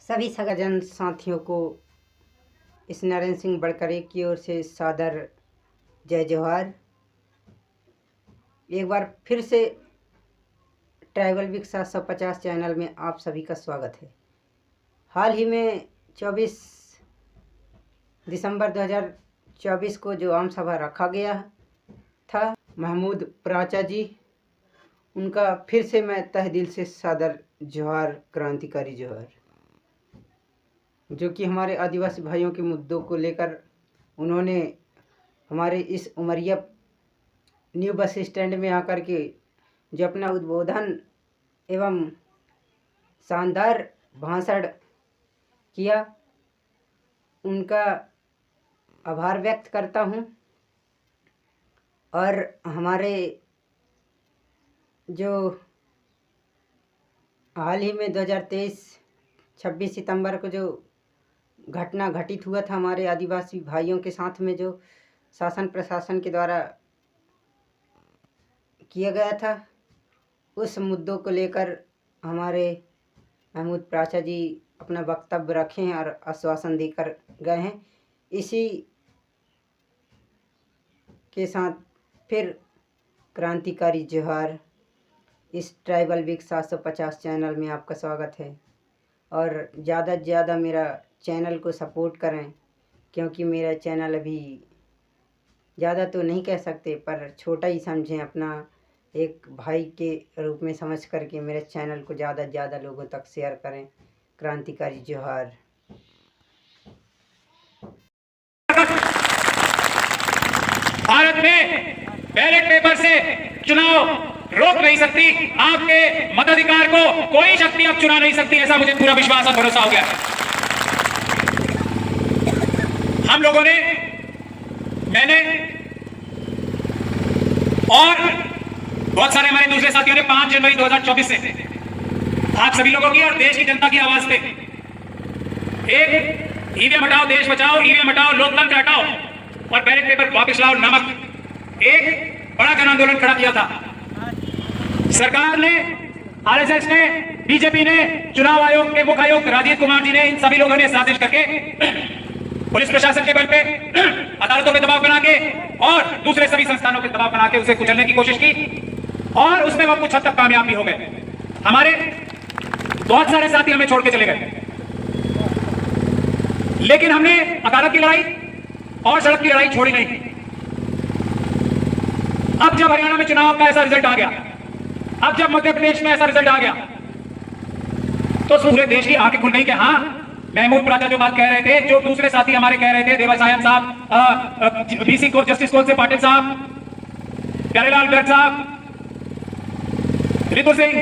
सभी सगाजन साथियों को इस नरेंद्र सिंह बड़करे की ओर से सादर जय जोहार। एक बार फिर से ट्राइबल वीक 750 चैनल में आप सभी का स्वागत है। हाल ही में 24 दिसंबर 2024 को जो आम सभा रखा गया था, महमूद प्राचा जी, उनका फिर से मैं तहे दिल से सादर जोहार, क्रांतिकारी जोहार। जो कि हमारे आदिवासी भाइयों के मुद्दों को लेकर उन्होंने हमारे इस उमरिया न्यू बस स्टैंड में आकर के जो अपना उद्बोधन एवं शानदार भाषण किया, उनका आभार व्यक्त करता हूं। और हमारे जो हाल ही में 2023 26 सितंबर को जो घटना घटित हुआ था हमारे आदिवासी भाइयों के साथ में, जो शासन प्रशासन के द्वारा किया गया था, उस मुद्दों को लेकर हमारे महमूद प्राचा जी अपना वक्तव्य रखे हैं और आश्वासन देकर गए हैं। इसी के साथ फिर क्रांतिकारी जोहार। इस ट्राइबल वीक 750 चैनल में आपका स्वागत है और ज़्यादा से ज़्यादा मेरा चैनल को सपोर्ट करें, क्योंकि मेरा चैनल अभी ज़्यादा तो नहीं कह सकते पर छोटा ही समझें, अपना एक भाई के रूप में समझ करके मेरे चैनल को ज़्यादा से ज़्यादा लोगों तक शेयर करें। क्रांतिकारी जोहार। भारत में बैलेट पेपर से चुनाव रोक नहीं सकती, आपके मताधिकार को कोई शक्ति अब चुरा नहीं सकती, ऐसा मुझे पूरा विश्वास और भरोसा हो गया। हम लोगों ने, मैंने और बहुत सारे हमारे दूसरे साथियों ने 5 जनवरी 2024 से आप सभी लोगों की और देश की जनता की आवाज पे एक ईवीएम हटाओ देश बचाओ, ईवीएम हटाओ लोकतंत्र हटाओ और बैलेट पेपर वापस लाओ नामक एक बड़ा जन आंदोलन खड़ा किया था। सरकार ने, आरएसएस ने, बीजेपी ने, चुनाव आयोग के मुख्य आयुक्त राजीव कुमार जी ने, इन सभी लोगों ने साजिश करके पुलिस प्रशासन के बल पे, अदालतों पे दबाव बना के और दूसरे सभी संस्थानों पे दबाव बना के उसे कुचलने की कोशिश की और उसमें वो कुछ हद तक कामयाब भी हो गए। हमारे बहुत सारे साथी हमें छोड़ के चले गए, लेकिन हमने अदालत की लड़ाई और सड़क की लड़ाई छोड़ी नहीं। अब जब हरियाणा में चुनाव का ऐसा रिजल्ट आ गया, अब जब मध्य प्रदेश में ऐसा रिजल्ट आ गया, तो पूरे देश की आंखें खुल गई कि हाँ, महमूद प्राचा जो बात कह रहे थे, जो दूसरे साथी हमारे कह रहे थे, देवासायन साहब, बीसी को जस्टिस कोल से पाटिल साहब, प्यारेलाल गर्ग साहब, रितु सिंह,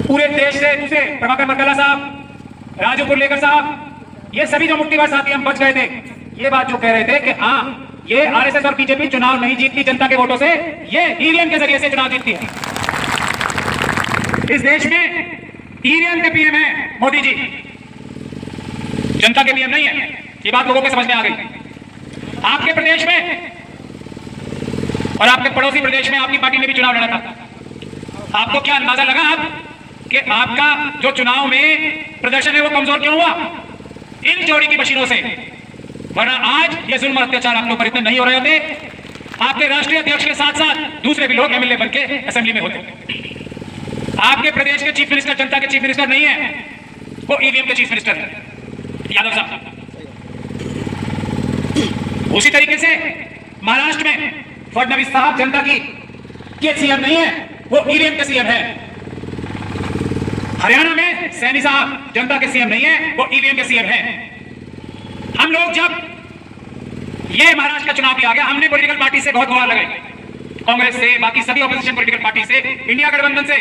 पूरे देश से दूसरे प्रभाकर मरकला साहब, राजू पुरलेकर साहब, ये सभी जो मुक्तिवाद साथी हम बच गए थे, ये बात जो कह रहे थे कि हाँ, ये आरएसएस और बीजेपी चुनाव नहीं जीतती जनता के वोटों से, ये ईवीएम के जरिए से चुनाव जीतती है। इस देश में ईवीएम के पीएम है मोदी जी, जनता के पीएम नहीं है। ये बात लोगों के समझ में आ गई। आपके प्रदेश में और आपके पड़ोसी प्रदेश में आपकी पार्टी ने भी चुनाव लड़ा था। आपको क्या अंदाजा लगा अब कि आपका जो चुनाव में प्रदर्शन है वो कमजोर क्यों हुआ? इन चोरी की मशीनों से। वरना आज ये जुल्म और अत्याचार आप लोग पर इतने नहीं हो रहे होते। आपके राष्ट्रीय अध्यक्ष के साथ साथ दूसरे भी लोग एमएलए बनके असेंबली में होते। आपके प्रदेश के चीफ मिनिस्टर जनता के चीफ मिनिस्टर नहीं है, वो ईवीएम के चीफ मिनिस्टर है, यादव साहब। उसी तरीके से महाराष्ट्र में फडणवीस साहब जनता की सीएम नहीं है, वो ईवीएम के सीएम है। हरियाणा में सैनी साहब जनता के सीएम नहीं है, वो ईवीएम के सीएम है। हम लोग जब ये महाराष्ट्र का चुनाव भी आ गया, हमने पॉलिटिकल पार्टी से बहुत गुहार लगाई, कांग्रेस से, बाकी सभी ऑपोजिशन पॉलिटिकल पार्टी से, इंडिया गठबंधन से,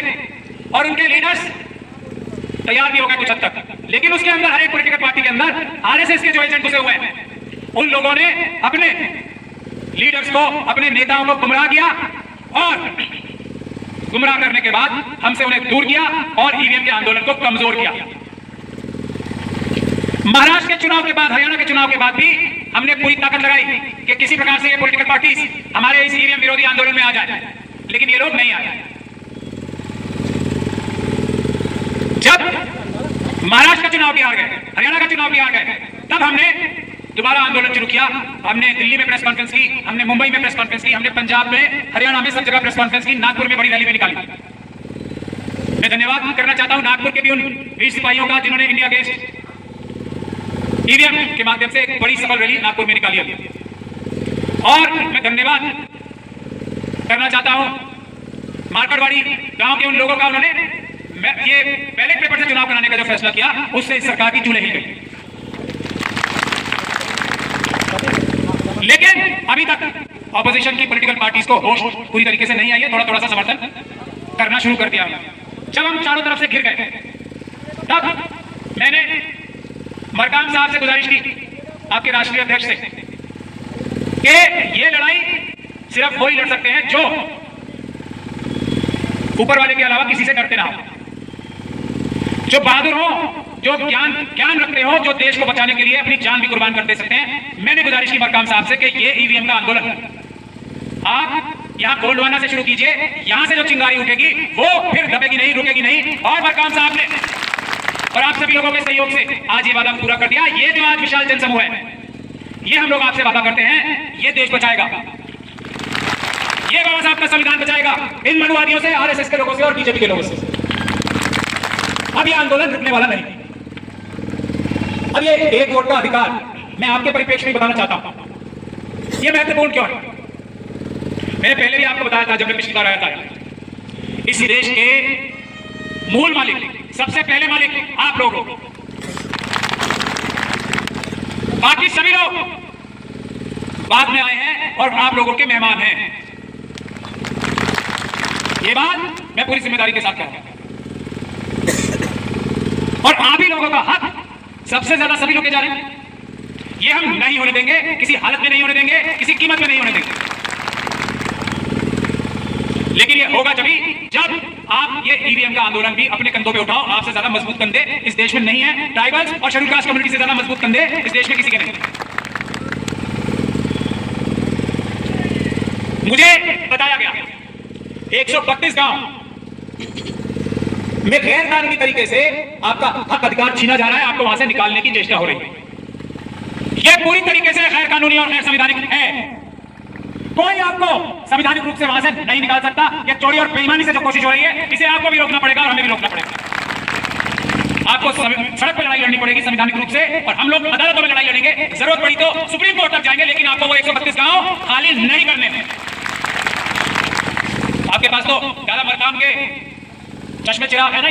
और उनके लीडर्स तैयार भी हो गए कुछ हद तक। लेकिन उसके अंदर, हर एक पॉलिटिकल पार्टी के अंदर आरएसएस के जो एजेंट घुसे हुए हैं, उन लोगों ने अपने लीडर्स को, अपने नेताओं को गुमराह किया और गुमराह करने के बाद हमसे उन्हें दूर किया और ईवीएम के आंदोलन को कमजोर किया। महाराष्ट्र के चुनाव के बाद, हरियाणा के चुनाव के बाद भी हमने पूरी ताकत लगाई कि किसी प्रकार से ये पॉलिटिकल पार्टीज हमारे इस ईवीएम विरोधी आंदोलन में आ जाए, लेकिन ये लोग नहीं आए। जब महाराष्ट्र का चुनाव भी हार गए, हरियाणा का चुनाव भी हार गए, तब हमने दोबारा आंदोलन शुरू किया। हमने दिल्ली में प्रेस कॉन्फ्रेंस की, हमने मुंबई में प्रेस कॉन्फ्रेंस की, हमने पंजाब में, हरियाणा में, सब जगह प्रेस कॉन्फ्रेंस की, नागपुर में बड़ी रैली में निकाली। मैं धन्यवाद करना चाहता हूं नागपुर के भी उन वीर सिपाहियों का जिन्होंने इंडिया गेस्ट ईवीएम के माध्यम से एक बड़ी सफल रैली नागपुर में निकाली है। और मैं धन्यवाद करना चाहता हूं मार्कड़वाड़ी गांव के उन लोगों का, उन्होंने ये बैलेट पेपर से चुनाव कराने का जो फैसला किया, उससे इस सरकार की चूल्हे हिल गई। लेकिन अभी तक ऑपोजिशन की पॉलिटिकल पार्टीज को होश पूरी तरीके से नहीं आई है, थोड़ा थोड़ा सा समर्थन करना शुरू कर दिया। जब हम चारों तरफ से घिर गए, तब मैंने मरकाम साहब से गुजारिश की, आपके राष्ट्रीय अध्यक्ष से, कि ये लड़ाई सिर्फ वही लड़ सकते हैं जो ऊपर वाले के अलावा किसी से डरते ना हो, जो बहादुर हो, जो ज्ञान रखते हो, जो देश को बचाने के लिए अपनी जान भी कुर्बान कर दे सकते हैं। मैंने गुजारिश की मरकाम साहब से कि ये ईवीएम का आंदोलन आप यहाँ गोंडवाना से शुरू कीजिए, यहां से जो चिंगारी उठेगी वो फिर दबेगी नहीं, रुकेगी नहीं। और मरकाम साहब ने और आप सभी लोगों के सहयोग से आज ये वादा पूरा कर दिया। ये जो आज विशाल जनसमूह है, ये हम लोग आपसे वादा करते हैं, ये देश बचाएगा, ये बाबा साहब का संविधान बचाएगा इन मनुवादियों से, आरएसएस के लोगों से और बीजेपी के लोगों से। अब ये आंदोलन रुकने वाला नहीं। अब ये एक वोट का अधिकार मैं आपके परिप्रेक्ष्य में बताना चाहता हूं, ये महत्वपूर्ण क्यों है। मैंने पहले भी आपको बताया था जब मैं पिछली बार आया था, इस देश के मूल मालिक, सबसे पहले मालिक आप लोग, बाकी सभी लोग बाद में आए हैं और आप लोगों के मेहमान हैं। ये बात मैं पूरी जिम्मेदारी के साथ कहता हूं। और आप ही लोगों का हक सबसे ज्यादा सभी लोग के जा रहे हैं, ये हम नहीं होने देंगे, किसी हालत में नहीं होने देंगे, किसी कीमत में नहीं होने देंगे। लेकिन ये होगा जब आप ये ईवीएम का आंदोलन भी अपने कंधों पे उठाओ। आपसे ज्यादा मजबूत कंधे इस देश में नहीं है, ट्राइबल्स और शेड्यूल कास्ट कम्युनिटी से ज्यादा मजबूत कंधे इस देश में किसी के नहीं। मुझे बताया गया 132 गांव में गैर कानूनी तरीके से आपका हक अधिकार छीना जा रहा है, आपको वहां से निकालने की चेष्टा हो रही है। यह पूरी तरीके से गैर कानूनी और गैर संवैधानिक है। कोई आपको संवैधानिक रूप से वहां से नहीं निकाल सकता। यह चोरी और बेईमानी से जो कोशिश हो रही है, इसे आपको भी रोकना पड़ेगा और हमें भी रोकना पड़ेगा। आपको सड़क पर लड़ाई लड़नी पड़ेगी संवैधानिक रूप से, और हम लोग अदालतों में लड़ाई लड़ेंगे, जरूरत पड़ी तो सुप्रीम कोर्ट तक जाएंगे, लेकिन आपको वो 132 गांव खाली नहीं करने हैं। आपके पास तो दादा मरकाम के चश्मे चिराग है ना,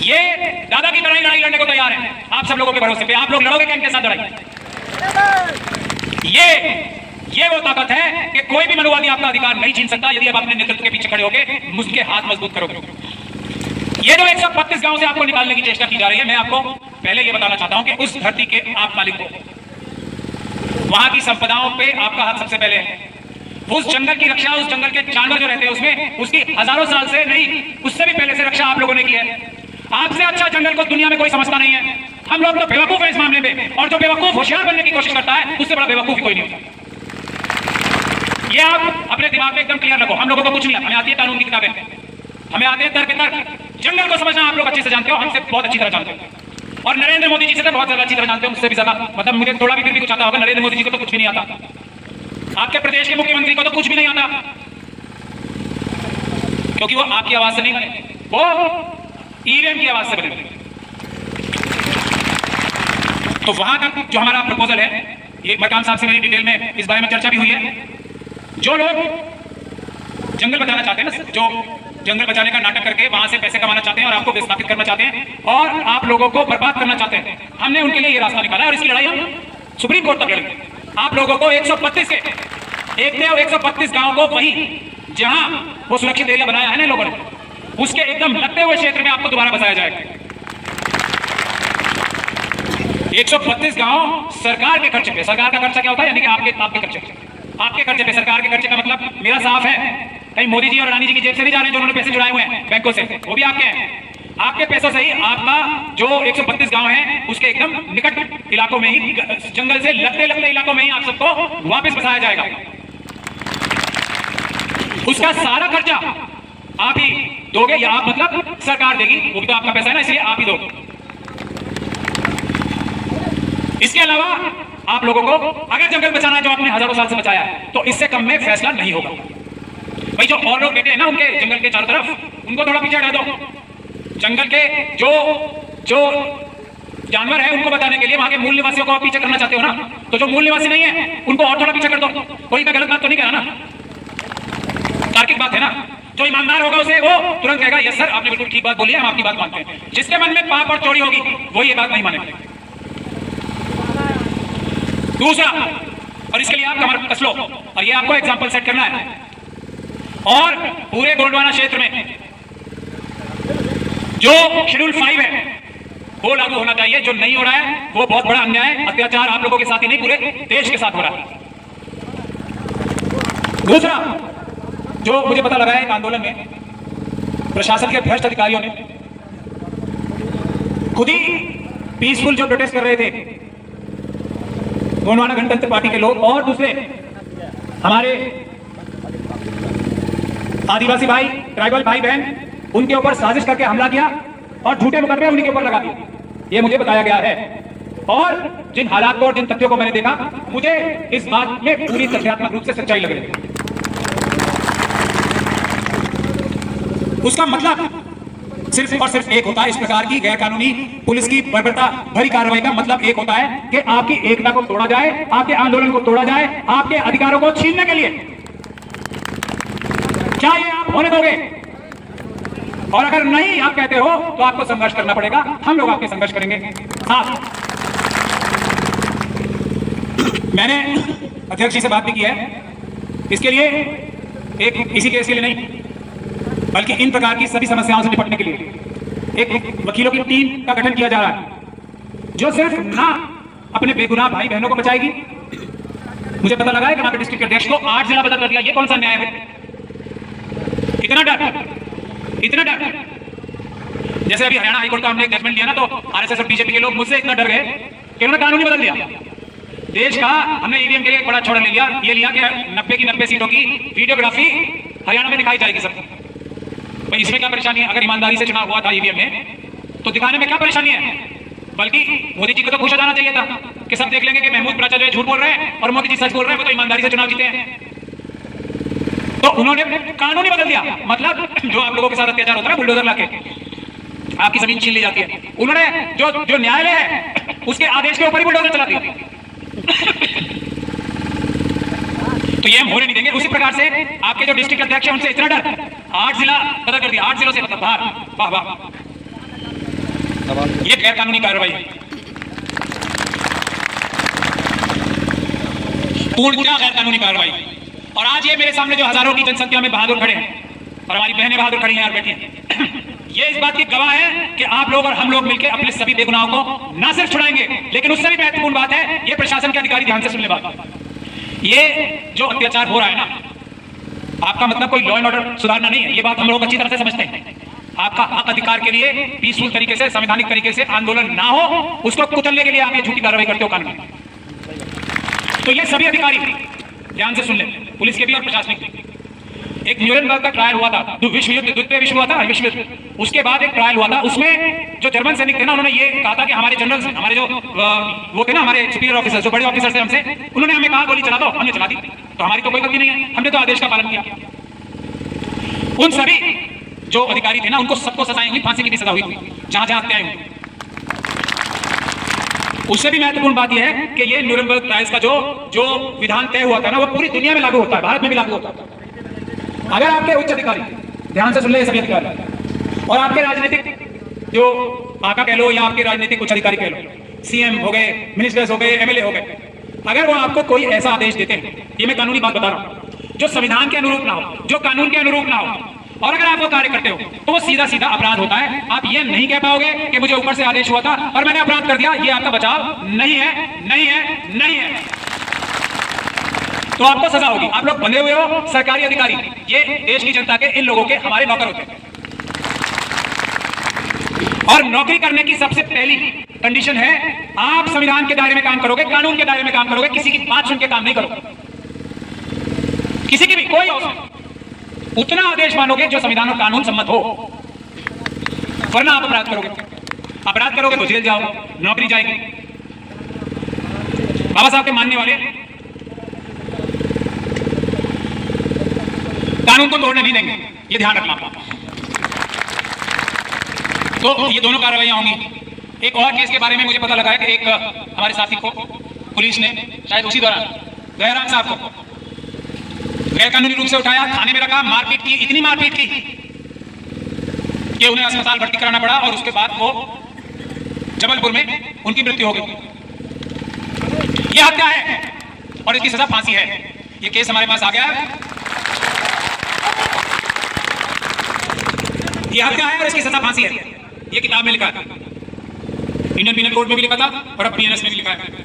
ये दादा की तरह ही लड़ाई लड़ने को तैयार है। आप सब लोगों के भरोसे पे आप लोग लड़ोगे क्या इनके साथ लड़ाई? ये वो ताकत है कि कोई भी मनुवादी आपका अधिकार नहीं छीन सकता, यदि आप अपने नेतृत्व के पीछे खड़े होगे, उसके हाथ मजबूत करोगे। ये जो 132 गांव से आपको निकालने की चेष्टा की जा रही है, मैं आपको पहले ये बताना चाहता हूं कि उस धरती के आप मालिक हो, वहां की संपदाओं पे आपका हक सबसे पहले है। उस जंगल की रक्षा, उस जंगल के जानवर जो रहते हैं उसमें, उसकी हजारों साल से नहीं, उससे भी पहले से रक्षा आप लोगों ने की है। आपसे अच्छा जंगल को दुनिया में कोई समझता नहीं है। हम लोग तो बेवकूफ है इस मामले में, और जो बेवकूफ होशियार बनने की कोशिश करता है, उससे बड़ा बेवकूफ ही कोई नहीं होता। ये आप अपने दिमाग में एकदम क्लियर रखो। हम लोगों को कुछ नहीं आता, हमें आती है कानून की किताबें, हमें आते हैं तर्क। जंगल को समझना आप लोग अच्छे से जानते हो, हमसे बहुत अच्छी तरह जानते हो, और नरेंद्र मोदी जी से तो बहुत ज्यादा अच्छी तरह जानते हो, मुझसे भी ज्यादा। मतलब मुझे थोड़ा भी फिर भी कुछ आता होगा, नरेंद्र मोदी जी को तो कुछ भी नहीं आता। आपके प्रदेश के मुख्यमंत्री को तो कुछ भी नहीं आता, क्योंकि वो आपकी आवाज से नहीं बने, वो ईवीएम की आवाज से बने। तो वहां तक जो हमारा प्रपोजल है, ये मरकाम साहब से मेरी डिटेल में इस बारे में चर्चा भी हुई है। जो लोग जंगल बचाना चाहते हैं ना, जो जंगल बचाने का नाटक करके वहां से पैसे कमाना चाहते हैं और आपको विस्थापित करना चाहते हैं और आप लोगों को बर्बाद करना चाहते हैं, हमने उनके लिए ये रास्ता निकाला है, और इसकी लड़ाई हम सुप्रीम कोर्ट तक लड़ेंगे। आप लोगों को 132 के एक ने 132 गांव को वहीं जहां वो सुरक्षित एरिया बनाया है ना लोगों ने, उसके एकदम लगते हुए क्षेत्र में आपको दोबारा बसाया जाएगा। 132 गांव सरकार के खर्चे पे। सरकार का खर्चा क्या होता है? यानी कि आपके खर्चे पे। सरकार के खर्चे का मतलब मेरा साफ है, कहीं मोदी जी और रानी जी की जेब से नहीं जा रहे हैं जो उन्होंने पैसे जुड़ाए हुए हैं बैंकों से, वो भी आपके हैं। आपके पैसों से ही आपका जो 132 गांव है उसके एकदम निकट इलाकों में ही, जंगल से लगते इलाकों में ही आप सबको वापस बसाया जाएगा। उसका सारा खर्चा आप ही दोगे या आप मतलब सरकार देगी, वो भी तो आपका पैसा है ना, इसलिए आप ही दो। इसके अलावा आप लोगों को अगर जंगल बचाना है जो आपने हजारों साल से बचाया है, तो इससे कम में फैसला नहीं होगा। भाई जो और लोग बैठे हैं ना उनके जंगल के चारों तरफ, उनको थोड़ा पीछे हटा दो। जंगल के जो जानवर है उनको बताने के लिए वहां के मूल निवासियों को आप पीछे करना चाहते हो ना, तो जो मूल निवासी नहीं है उनको और थोड़ा पीछे कर दो। कोई मैं गलत बात तो नहीं कह रहा ना, तार्किक बात है ना। जो ईमानदार होगा उसे वो तुरंत कहेगा यस सर आपने बिल्कुल ठीक बात बोली है, हम आपकी बात मानते हैं। जिसके मन में पाप और चोरी होगी वो ये बात नहीं मानेगा। दूसरा, और इसके लिए आप कमर कस लो, और ये आपको एग्जांपल सेट करना है, और पूरे गोंडवाना क्षेत्र में जो शेड्यूल 5 है वो लागू होना चाहिए। जो नहीं हो रहा है वो बहुत बड़ा अन्याय, अत्याचार आप लोगों के साथ ही नहीं पूरे देश के साथ हो रहा है। दूसरा, जो मुझे पता लगा है एक आंदोलन में प्रशासन के भ्रष्ट अधिकारियों ने खुद ही पीसफुल जो प्रोटेस्ट कर रहे थे गोंडवाना गणतंत्र पार्टी के लोग और दूसरे हमारे आदिवासी भाई, ट्राइबल भाई बहन, उनके ऊपर साजिश करके हमला किया और झूठे मुकदमे उन्हीं के ऊपर लगा दिए, ये मुझे बताया गया है। और जिन हालात को और जिन तथ्यों को मैंने देखा, मुझे इस बात में पूरी तथ्यात्मक रूप से सच्चाई लग रही है। उसका मतलब सिर्फ और सिर्फ एक होता है, इस प्रकार की गैर कानूनी पुलिस की बर्बरता भरी कार्रवाई का मतलब एक होता है कि आपकी एकता को तोड़ा जाए, आपके आंदोलन को तोड़ा जाए, आपके अधिकारों को छीनने के लिए। क्या ये आप होने दोगे? और अगर नहीं आप कहते हो तो आपको संघर्ष करना पड़ेगा, हम लोग आपके संघर्ष करेंगे साथ। मैंने अध्यक्ष जी से बात भी की है, इसके लिए एक इसी केस के लिए नहीं बल्कि इन प्रकार की सभी समस्याओं से निपटने के लिए एक वकीलों की टीम का गठन किया जा रहा है, जो सिर्फ ना अपने बेगुनाह भाई बहनों को बचाएगी। मुझे पता लगा है कि वहां के डिस्ट्रिक्ट अध्यक्ष को 8 जिला बदल कर दिया। ये कौन सा न्याय है? इतना डर, इतना डर। जैसे अभी हरियाणा हाईकोर्ट का हमने एक जजमेंट लिया ना, तो आरएसएस और बीजेपी के लोग मुझसे इतना डर गए कि उन्होंने कानून ही बदल दिया। देश का हमने ईवीएम के लिए एक बड़ा छोड़ा ले लिया, ये लिया कि 90 की 90 सीटों की वीडियोग्राफी हरियाणा में दिखाई जाएगी सबको। भाई इसमें क्या परेशानी है? अगर ईमानदारी से चुनाव हुआ था ईवीएम में तो दिखाने में क्या परेशानी है? बल्कि मोदी जी को तो खुश हो जाना चाहिए था कि सब देख लेंगे कि महमूद प्राचा जो है झूठ बोल रहे हैं और मोदी जी सच बोल रहे हैं, वो तो ईमानदारी से चुनाव जीते हैं। तो उन्होंने कानून ही बदल दिया। मतलब जो आप लोगों के साथ अत्याचार होता है, बुलडोजर लाके आपकी जमीन छीन ली जाती है, उन्होंने जो न्यायालय है उसके आदेश के ऊपर ही बुलडोजर चला दिया। तो ये हम होने नहीं देंगे। उसी प्रकार से आपके जो डिस्ट्रिक्ट अध्यक्ष हैं उनसे इतना डर, 8 जिला बदल कर दिया, 8 जिलों से मतलब बाहर। वाह वाह, ये गैर कानूनी कार्रवाई है, पूर्णतः गैर कानूनी कार्रवाई। और आज ये मेरे सामने जो हजारों की जनसंख्या में बहादुर खड़े हैं और हमारी बहनें बहादुर खड़ी हैं यार बैठी हैं, ये इस बात की गवाह है कि आप लोग और हम लोग मिलकर अपने सभी बेगुनाहों को ना सिर्फ छुड़ाएंगे, लेकिन उससे भी महत्वपूर्ण बात है, ये प्रशासन के अधिकारी ध्यान से सुनने बात, ये जो अत्याचार हो रहा है ना, आपका मतलब कोई लॉ एंड ऑर्डर सुधारना नहीं है, ये बात हम लोग अच्छी तरह से समझते हैं। आपका हक अधिकार के लिए पीसफुल तरीके से, संवैधानिक तरीके से आंदोलन ना हो, उसको कुचलने के लिए आप ये झूठी कार्रवाई करते हो कानून। तो ये सभी अधिकारी ध्यान से सुन ले, पुलिस के भी और प्रशासनिक भी। एक न्यूरेनबर्ग का ट्रायल हुआ था, विश्व युद्ध, द्वितीय विश्व हुआ था, विश्व युद्ध, उसके बाद एक ट्रायल हुआ था। उसमें जो जर्मन सैनिक थे ना, उन्होंने ये कहा था कि हमारे जनरल, हमारे जो वो थे ना, हमारे सुपीरियर ऑफिसर, जो बड़े ऑफिसर थे हमसे, उन्होंने हमें कहा गोली चला दो, हमने चला दी, तो हमारी तो कोई गलती नहीं है, हमने तो आदेश का पालन किया। उन सभी जो अधिकारी थे ना, उनको सबको सजाएं हुई, फांसी की भी सजा हुई जहां जहां हत्याएं हुई। उससे भी महत्वपूर्ण बात यह है कि ये न्यूरेनबर्ग ट्रायल्स का जो विधान तय हुआ था ना, वो पूरी दुनिया में लागू होता है, भारत में भी लागू होता है। अगर आपके उच्च अधिकारी, ध्यान से सुन ले सभी अधिकारी, और आपके राजनीतिक जो आका कह लो या आपके राजनीतिक उच्च अधिकारी कह लो, सीएम हो गए, मिनिस्टर्स हो गए, एमएलए हो गए, अगर वो आपको कोई ऐसा आदेश देते हैं, ये मैं कानूनी बात बता रहा हूं, जो संविधान के अनुरूप ना हो, जो कानून के अनुरूप ना हो, और अगर आप वो कार्य करते हो तो वो सीधा सीधा अपराध होता है। आप ये नहीं कह पाओगे कि मुझे ऊपर से आदेश हुआ था और मैंने अपराध कर दिया, ये आपका बचाव नहीं है, नहीं है, नहीं है। तो आपको सजा होगी। आप लोग बंधे हुए हो, सरकारी अधिकारी, ये देश की जनता के, इन लोगों के हमारे नौकर होते हैं। और नौकरी करने की सबसे पहली कंडीशन है, आप संविधान के दायरे में काम करोगे, कानून के दायरे में काम करोगे, किसी की बात सुन के काम नहीं करोगे, किसी की भी, कोई और। उतना आदेश मानोगे जो संविधान और कानून सम्मत हो, वरना आप अपराध करोगे। अपराध करोगे तो जेल जाओ, नौकरी जाएगी। बाबा साहब के मानने वाले कानून को तोड़ने नहीं देंगे, ये ध्यान रखना आप। तो ये दोनों कार्रवाइयां होंगी। एक और केस के बारे में मुझे पता लगा है कि एक हमारे साथी को पुलिस ने शायद उसी दौरान दयाराम साहब को गैर कानूनी रूप से उठाया, थाने में रखा, मारपीट की, इतनी मारपीट की कि उन्हें अस्पताल भर्ती कराना पड़ा और उसके बाद वो जबलपुर में उनकी मृत्यु हो गई। यह हत्या है और इसकी सजा फांसी है। यह केस हमारे पास आ गया है। यह हत्या है और इसकी सजा फांसी है। यह किताब में लिखा है, इंडियन पीनल कोड में भी लिखा था और अब पीएनएस में भी लिखा है।